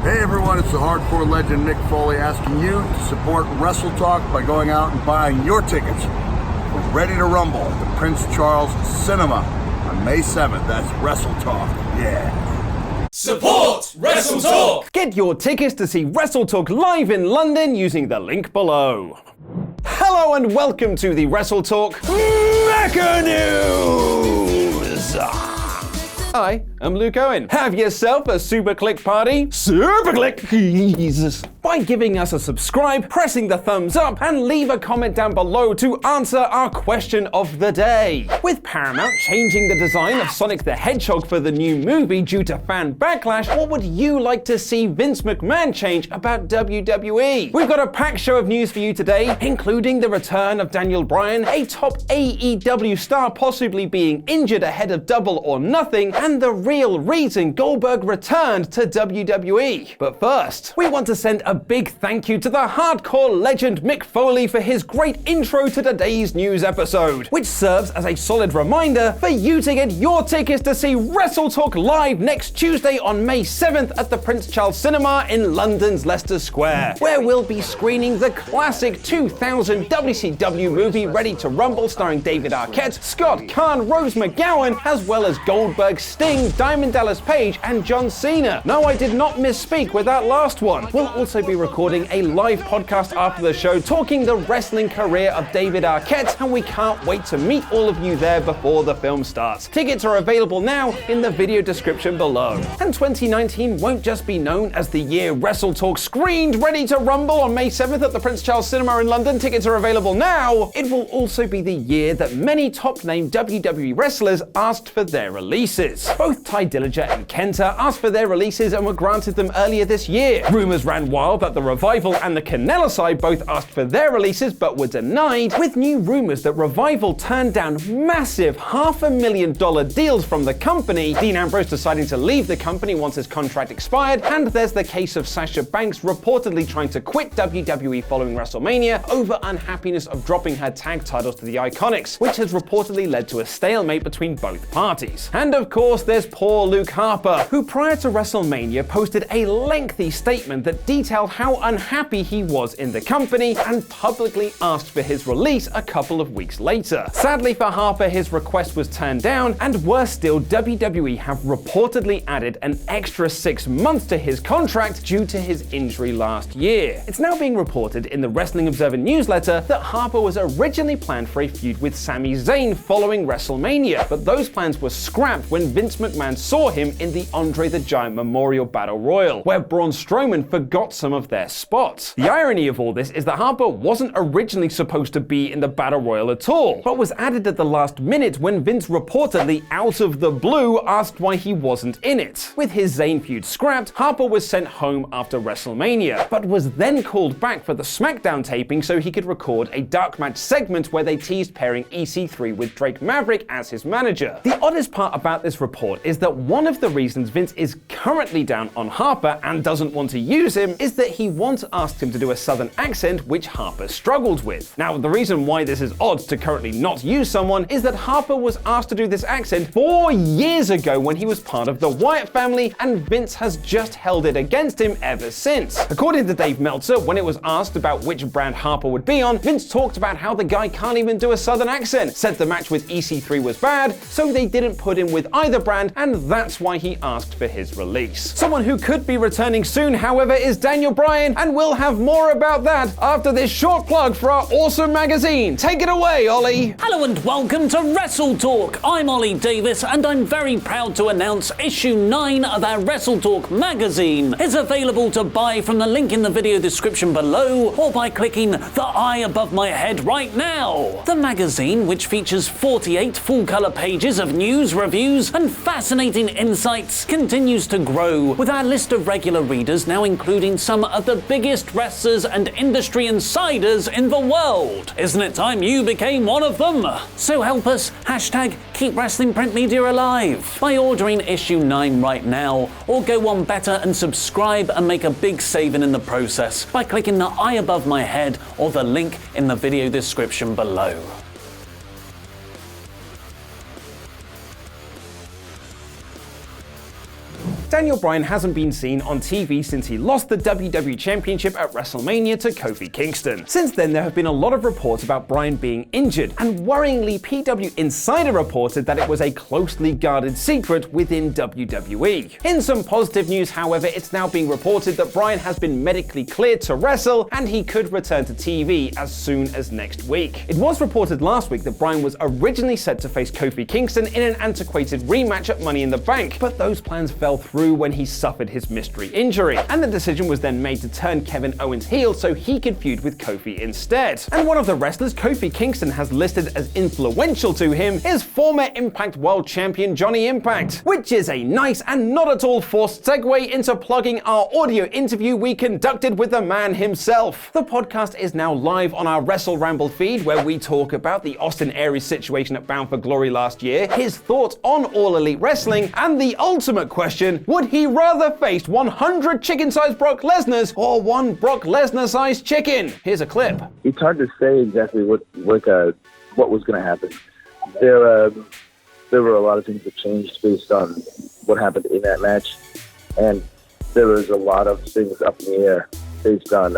Hey everyone, it's the hardcore legend Nick Foley asking you to support WrestleTalk by going out and buying your tickets for Ready to Rumble at the Prince Charles Cinema on May 7th. That's WrestleTalk, yeah. Support WrestleTalk! Get your tickets to see WrestleTalk live in London using the link below. Hello and welcome to the WrestleTalk Mega News! Hi, I'm Luke Owen. Have yourself a super click party? Super click, please! By giving us a subscribe, pressing the thumbs up, and leave a comment down below to answer our question of the day. With Paramount changing the design of Sonic the Hedgehog for the new movie due to fan backlash, what would you like to see Vince McMahon change about WWE? We've got a packed show of news for you today, including the return of Daniel Bryan, a top AEW star possibly being injured ahead of Double or Nothing, and the real reason Goldberg returned to WWE. But first, we want to send a big thank you to the hardcore legend Mick Foley for his great intro to today's news episode, which serves as a solid reminder for you to get your tickets to see WrestleTalk live next Tuesday on May 7th at the Prince Charles Cinema in London's Leicester Square, where we'll be screening the classic 2000 WCW movie Ready to Rumble starring David Arquette, Scott Kahn, Rose McGowan, as well as Goldberg, Sting, Diamond Dallas Page, and John Cena. No, I did not misspeak with that last one. We'll also be recording a live podcast after the show talking the wrestling career of David Arquette, and we can't wait to meet all of you there before the film starts. Tickets are available now in the video description below. And 2019 won't just be known as the year WrestleTalk screened Ready to Rumble on May 7th at the Prince Charles Cinema in London. Tickets are available now. It will also be the year that many top-name WWE wrestlers asked for their releases. Both Ty Dillinger and Kenta asked for their releases and were granted them earlier this year. Rumors ran wild that the Revival and the Canella side both asked for their releases but were denied, with new rumors that Revival turned down massive $500,000 deals from the company, Dean Ambrose deciding to leave the company once his contract expired, and there's the case of Sasha Banks reportedly trying to quit WWE following WrestleMania over unhappiness of dropping her tag titles to the Iconics, which has reportedly led to a stalemate between both parties. And of course, there's poor Luke Harper, who prior to WrestleMania posted a lengthy statement that detailed how unhappy he was in the company and publicly asked for his release a couple of weeks later. Sadly for Harper, his request was turned down, and worse still, WWE have reportedly added an extra 6 months to his contract due to his injury last year. It's now being reported in the Wrestling Observer newsletter that Harper was originally planned for a feud with Sami Zayn following WrestleMania, but those plans were scrapped when Vince McMahon saw him in the Andre the Giant Memorial Battle Royal, where Braun Strowman forgot some of their spots. The irony of all this is that Harper wasn't originally supposed to be in the Battle Royal at all, but was added at the last minute when Vince reportedly out of the blue asked why he wasn't in it. With his Zayn feud scrapped, Harper was sent home after WrestleMania, but was then called back for the SmackDown taping so he could record a dark match segment where they teased pairing EC3 with Drake Maverick as his manager. The oddest part about this report is that one of the reasons Vince is currently down on Harper and doesn't want to use him is that he once asked him to do a southern accent, which Harper struggled with. Now, the reason why this is odd to currently not use someone is that Harper was asked to do this accent 4 years ago when he was part of the Wyatt family, and Vince has just held it against him ever since. According to Dave Meltzer, when it was asked about which brand Harper would be on, Vince talked about how the guy can't even do a southern accent, said the match with EC3 was bad, so they didn't put him with either brand, and that's why he asked for his release. Someone who could be returning soon, however, is Daniel Bryan, and we'll have more about that after this short plug for our awesome magazine. Take it away, Ollie. Hello and welcome to WrestleTalk. I'm Ollie Davis, and I'm very proud to announce issue 9 of our WrestleTalk magazine is available to buy from the link in the video description below, or by clicking the eye above my head right now. The magazine, which features 48 full-color pages of news, reviews, and fascinating insights, continues to grow, with our list of regular readers now including some of the biggest wrestlers and industry insiders in the world. Isn't it time you became one of them? So help us, #Keep Wrestling Print Media alive, by ordering issue 9 right now, or go one better and subscribe and make a big saving in the process by clicking the eye above my head or the link in the video description below. Daniel Daniel Bryan hasn't been seen on TV since he lost the WWE Championship at WrestleMania to Kofi Kingston. Since then, there have been a lot of reports about Bryan being injured, and worryingly, PW Insider reported that it was a closely guarded secret within WWE. In some positive news, however, it's now being reported that Bryan has been medically cleared to wrestle, and he could return to TV as soon as next week. It was reported last week that Bryan was originally set to face Kofi Kingston in an antiquated rematch at Money in the Bank, but those plans fell through when he suffered his mystery injury, and the decision was then made to turn Kevin Owens heel so he could feud with Kofi instead. And one of the wrestlers Kofi Kingston has listed as influential to him is former Impact World Champion Johnny Impact, which is a nice and not at all forced segue into plugging our audio interview we conducted with the man himself. The podcast is now live on our Wrestle Ramble feed, where we talk about the Austin Aries situation at Bound for Glory last year, his thoughts on All Elite Wrestling, and the ultimate question: would he rather face 100 chicken-sized Brock Lesnar's or one Brock Lesnar-sized chicken? Here's a clip. It's hard to say exactly what was going to happen. There were a lot of things that changed based on what happened in that match, and there was a lot of things up in the air based on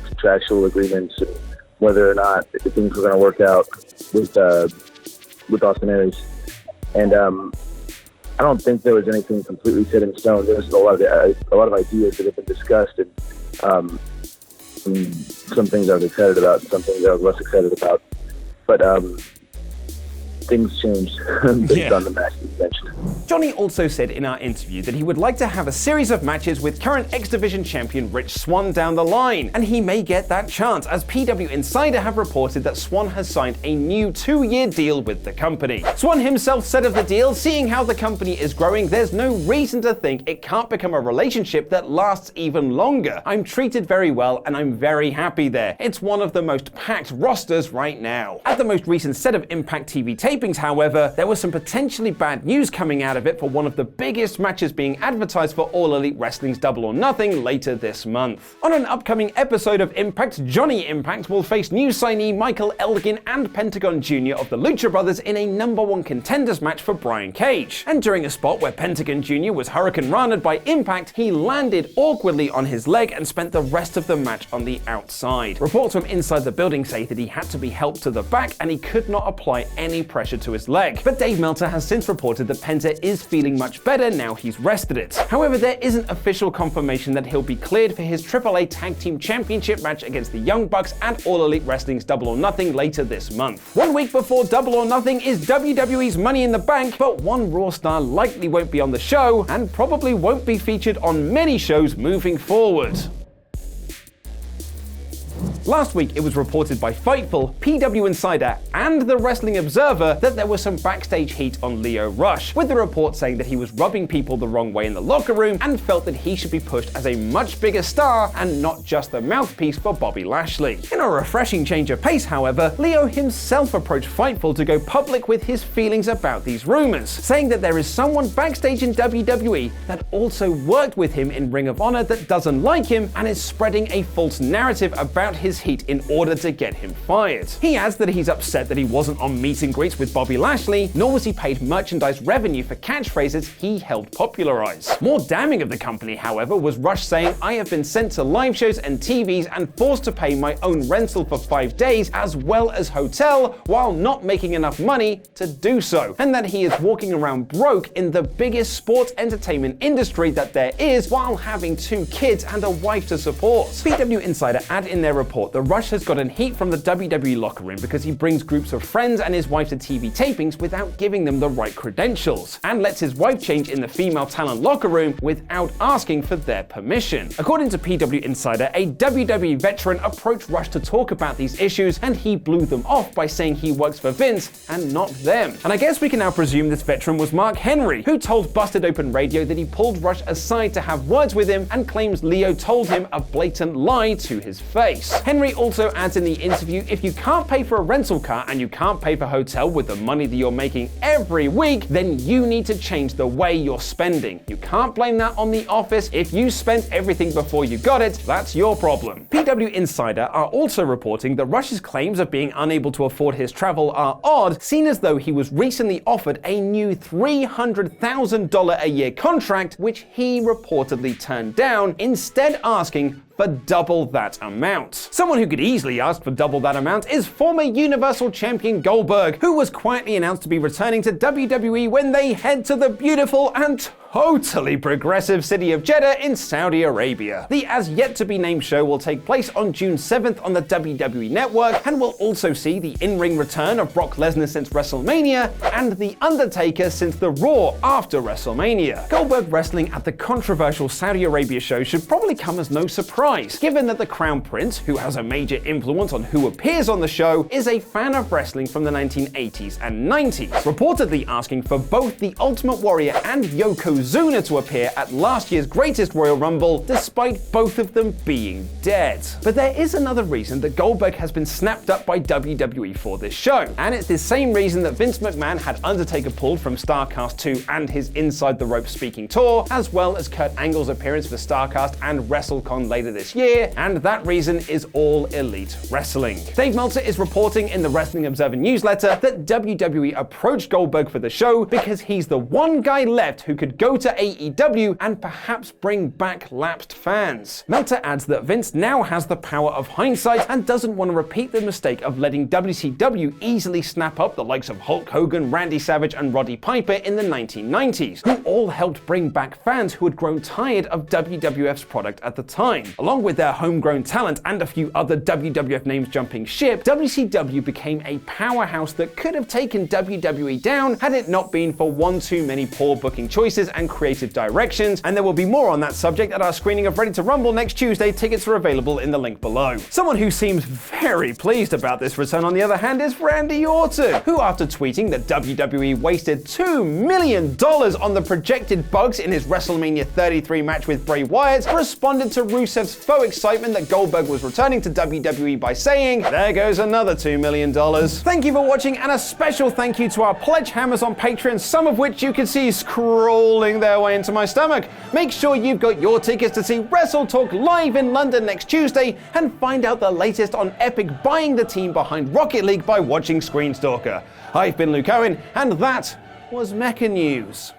contractual agreements and whether or not things were going to work out with Austin Aries. And I don't think there was anything completely set in stone. There was a lot of ideas that have been discussed, and some things I was excited about, and some things I was less excited about. But things changed based on the match that you mentioned. Johnny also said in our interview that he would like to have a series of matches with current X Division champion Rich Swann down the line, and he may get that chance, as PW Insider have reported that Swann has signed a new 2-year deal with the company. Swann himself said of the deal, "Seeing how the company is growing, there's no reason to think it can't become a relationship that lasts even longer. I'm treated very well and I'm very happy there. It's one of the most packed rosters right now." At the most recent set of Impact TV tapings, however, there was some potentially bad news coming out of it for one of the biggest matches being advertised for All Elite Wrestling's Double or Nothing later this month. On an upcoming episode of Impact, Johnny Impact will face new signee Michael Elgin and Pentagon Jr. of the Lucha Brothers in a #1 contenders match for Brian Cage. And during a spot where Pentagon Jr. was Hurricane Rana'd by Impact, he landed awkwardly on his leg and spent the rest of the match on the outside. Reports from inside the building say that he had to be helped to the back and he could not apply any pressure to his leg. But Dave Meltzer has since reported that Penta is feeling much better now he's rested it. However, there isn't official confirmation that he'll be cleared for his AAA Tag Team Championship match against the Young Bucks at All Elite Wrestling's Double or Nothing later this month. 1 week before Double or Nothing is WWE's Money in the Bank, but one Raw star likely won't be on the show and probably won't be featured on many shows moving forward. Last week, it was reported by Fightful, PW Insider, and The Wrestling Observer that there was some backstage heat on Lio Rush, with the report saying that he was rubbing people the wrong way in the locker room and felt that he should be pushed as a much bigger star and not just the mouthpiece for Bobby Lashley. In a refreshing change of pace, however, Lio himself approached Fightful to go public with his feelings about these rumors, saying that there is someone backstage in WWE that also worked with him in Ring of Honor that doesn't like him and is spreading a false narrative about his heat in order to get him fired. He adds that he's upset that he wasn't on meet and greets with Bobby Lashley, nor was he paid merchandise revenue for catchphrases he helped popularize. More damning of the company, however, was Rush saying, "I have been sent to live shows and TVs and forced to pay my own rental for 5 days as well as hotel while not making enough money to do so," and that he is walking around broke in the biggest sports entertainment industry that there is while having 2 kids and a wife to support. PW Insider add in their report that Rush has gotten heat from the WWE locker room because he brings groups of friends and his wife to TV tapings without giving them the right credentials, and lets his wife change in the female talent locker room without asking for their permission. According to PW Insider, a WWE veteran approached Rush to talk about these issues, and he blew them off by saying he works for Vince and not them. And I guess we can now presume this veteran was Mark Henry, who told Busted Open Radio that he pulled Rush aside to have words with him and claims Lio told him a blatant lie to his face. Henry also adds in the interview, if you can't pay for a rental car and you can't pay for hotel with the money that you're making every week, then you need to change the way you're spending. You can't blame that on the office. If you spent everything before you got it, that's your problem. PW Insider are also reporting that Rush's claims of being unable to afford his travel are odd, seen as though he was recently offered a new $300,000 a year contract, which he reportedly turned down, instead asking for double that amount. Someone who could easily ask for double that amount is former Universal Champion Goldberg, who was quietly announced to be returning to WWE when they head to the beautiful and totally progressive city of Jeddah in Saudi Arabia. The as-yet-to-be-named show will take place on June 7th on the WWE Network and will also see the in-ring return of Brock Lesnar since WrestleMania and The Undertaker since the Raw after WrestleMania. Goldberg wrestling at the controversial Saudi Arabia show should probably come as no surprise, given that the Crown Prince, who has a major influence on who appears on the show, is a fan of wrestling from the 1980s and 90s, reportedly asking for both the Ultimate Warrior and Yokozuna to appear at last year's Greatest Royal Rumble, despite both of them being dead. But there is another reason that Goldberg has been snapped up by WWE for this show, and it's the same reason that Vince McMahon had Undertaker pulled from StarCast 2 and his Inside the Ropes speaking tour, as well as Kurt Angle's appearance for StarCast and WrestleCon later this year, and that reason is All Elite Wrestling. Dave Meltzer is reporting in the Wrestling Observer newsletter that WWE approached Goldberg for the show because he's the one guy left who could go to AEW and perhaps bring back lapsed fans. Meltzer adds that Vince now has the power of hindsight and doesn't want to repeat the mistake of letting WCW easily snap up the likes of Hulk Hogan, Randy Savage, and Roddy Piper in the 1990s, who all helped bring back fans who had grown tired of WWF's product at the time. Along with their homegrown talent and a few other WWF names jumping ship, WCW became a powerhouse that could have taken WWE down had it not been for one too many poor booking choices and creative directions, and there will be more on that subject at our screening of Ready to Rumble next Tuesday. Tickets are available in the link below. Someone who seems very pleased about this return, on the other hand, is Randy Orton, who, after tweeting that WWE wasted $2 million on the projected bugs in his WrestleMania 33 match with Bray Wyatt, responded to Rusev's faux excitement that Goldberg was returning to WWE by saying, "There goes another $2 million. Thank you for watching, and a special thank you to our pledge hammers on Patreon, some of which you can see scrolling their way into my stomach. Make sure you've got your tickets to see WrestleTalk live in London next Tuesday and find out the latest on Epic buying the team behind Rocket League by watching Screenstalker. I've been Luke Owen, and that was Mecha News.